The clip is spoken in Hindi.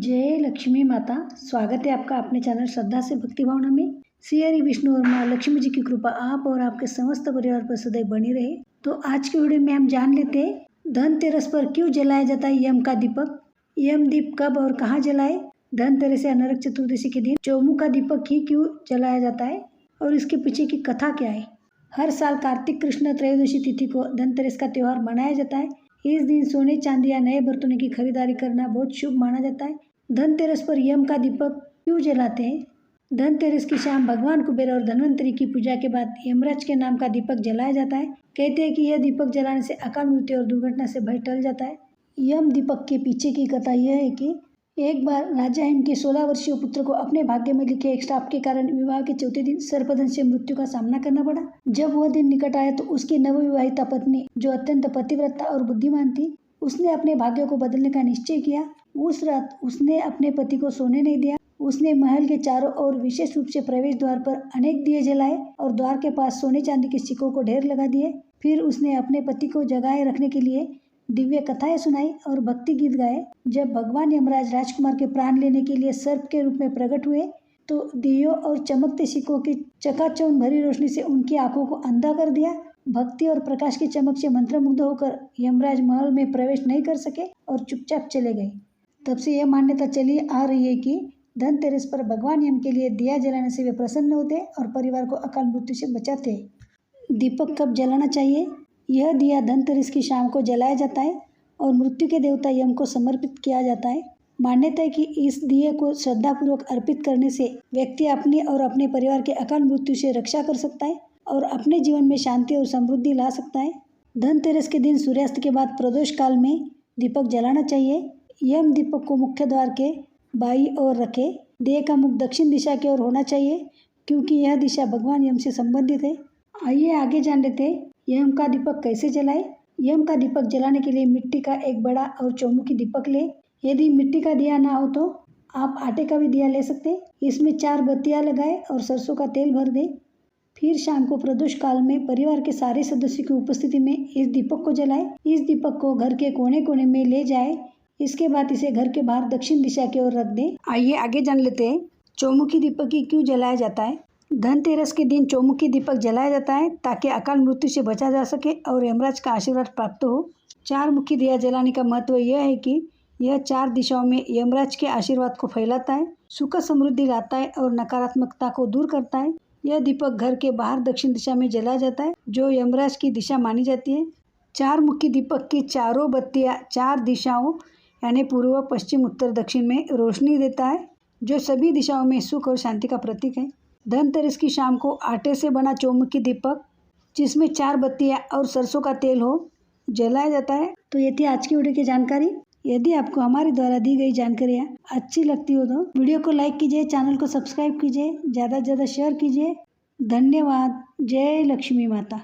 जय लक्ष्मी माता। स्वागत है आपका अपने चैनल श्रद्धा से भक्ति भावना में। श्री हरि विष्णु और माँ लक्ष्मी जी की कृपा आप और आपके समस्त परिवार पर सदैव बनी रहे। तो आज के वीडियो में हम जान लेते हैं धनतेरस पर क्यों जलाया जाता है यम का दीपक। यम दीप कब और कहाँ जलाए। धनतेरस या नरक चतुर्दशी के दिन चौमुख का दीपक ही क्यों जलाया जाता है और इसके पीछे की कथा क्या है। हर साल कार्तिक कृष्ण त्रयोदशी तिथि को धनतेरस का त्यौहार मनाया जाता है। इस दिन सोने चांदी या नए बर्तनों की खरीदारी करना बहुत शुभ माना जाता है। धनतेरस पर यम का दीपक क्यों जलाते हैं। धनतेरस की शाम भगवान कुबेर और धन्वंतरी की पूजा के बाद यमराज के नाम का दीपक जलाया जाता है। कहते हैं कि यह दीपक जलाने से अकाल मृत्यु और दुर्घटना से भय टल जाता है। यम दीपक के पीछे की कथा यह है कि एक बार राजा हिम के 16 वर्षीय पुत्र को अपने भाग्य में लिखे एक श्राप के कारण विवाह के चौथे दिन सर्पदंश से मृत्यु का सामना करना पड़ा। जब वह दिन निकट आया तो उसकी नवविवाहिता पत्नी, जो अत्यंत पतिव्रता और बुद्धिमान थी, उसने अपने भाग्य को बदलने का निश्चय किया। उस रात उसने अपने पति को सोने नहीं दिया। उसने महल के चारों ओर विशेष रूप से प्रवेश द्वार पर अनेक दिए जलाए और द्वार के पास सोने चांदी के सिक्कों को ढेर लगा दिए। फिर उसने अपने पति को जगाए रखने के लिए दिव्य कथाएं सुनाई और भक्ति गीत गाए। जब भगवान यमराज राजकुमार के प्राण लेने के लिए सर्प के रूप में प्रकट हुए तो दियों और चमकते सिक्कों की चकाचौंध भरी रोशनी से उनकी आंखों को अंधा कर दिया। भक्ति और प्रकाश की चमक से मंत्रमुग्ध होकर यमराज महल में प्रवेश नहीं कर सके और चुपचाप चले गए। तब से यह मान्यता चली आ रही है कि धनतेरस पर भगवान यम के लिए दिया जलाने से वे प्रसन्न होते और परिवार को अकाल मृत्यु से बचाते। दीपक कब जलाना चाहिए। यह दिया धनतेरस की शाम को जलाया जाता है और मृत्यु के देवता यम को समर्पित किया जाता है। मान्यता है कि इस दिए को श्रद्धापूर्वक अर्पित करने से व्यक्ति अपनी और अपने परिवार के अकाल मृत्यु से रक्षा कर सकता है और अपने जीवन में शांति और समृद्धि ला सकता है। धनतेरस के दिन सूर्यास्त के बाद प्रदोष काल में दीपक जलाना चाहिए। यम दीपक को मुख्य द्वार के बाईं ओर रखे। दिए का मुख दक्षिण दिशा की ओर होना चाहिए क्योंकि यह दिशा भगवान यम से संबंधित है। आइए आगे जान लेते हैं यम का दीपक कैसे जलाए। यम का दीपक जलाने के लिए मिट्टी का एक बड़ा और चौमुखी दीपक ले। यदि मिट्टी का दिया ना हो तो आप आटे का भी दिया ले सकते। इसमें 4 बत्तियां लगाए और सरसों का तेल भर दें। फिर शाम को प्रदोष काल में परिवार के सारे सदस्यों की उपस्थिति में इस दीपक को जलाए। इस दीपक को घर के कोने कोने में ले जाए। इसके बाद इसे घर के बाहर दक्षिण दिशा की ओर रख दें। आइए आगे जान लेते हैं चौमुखी दीपक की क्यों जलाया जाता है। धनतेरस के दिन चौमुखी दीपक जलाया जाता है ताकि अकाल मृत्यु से बचा जा सके और यमराज का आशीर्वाद प्राप्त हो। 4 मुखी दिया जलाने का महत्व यह है कि यह 4 दिशाओं में यमराज के आशीर्वाद को फैलाता है, सुख समृद्धि लाता है और नकारात्मकता को दूर करता है। यह दीपक घर के बाहर दक्षिण दिशा में जलाया जाता है जो यमराज की दिशा मानी जाती है। 4 मुखी दीपक की चारों बत्तियां 4 दिशाओं यानी पूर्व, पश्चिम, उत्तर, दक्षिण में रोशनी देता है जो सभी दिशाओं में सुख और शांति का प्रतीक है। धनतेरस की शाम को आटे से बना चौमुखी दीपक जिसमें 4 बत्तियां और सरसों का तेल हो जलाया जाता है। तो ये थी आज की वीडियो की जानकारी। यदि आपको हमारे द्वारा दी गई जानकारियाँ अच्छी लगती हो तो वीडियो को लाइक कीजिए, चैनल को सब्सक्राइब कीजिए, ज़्यादा से ज़्यादा शेयर कीजिए। धन्यवाद। जय लक्ष्मी माता।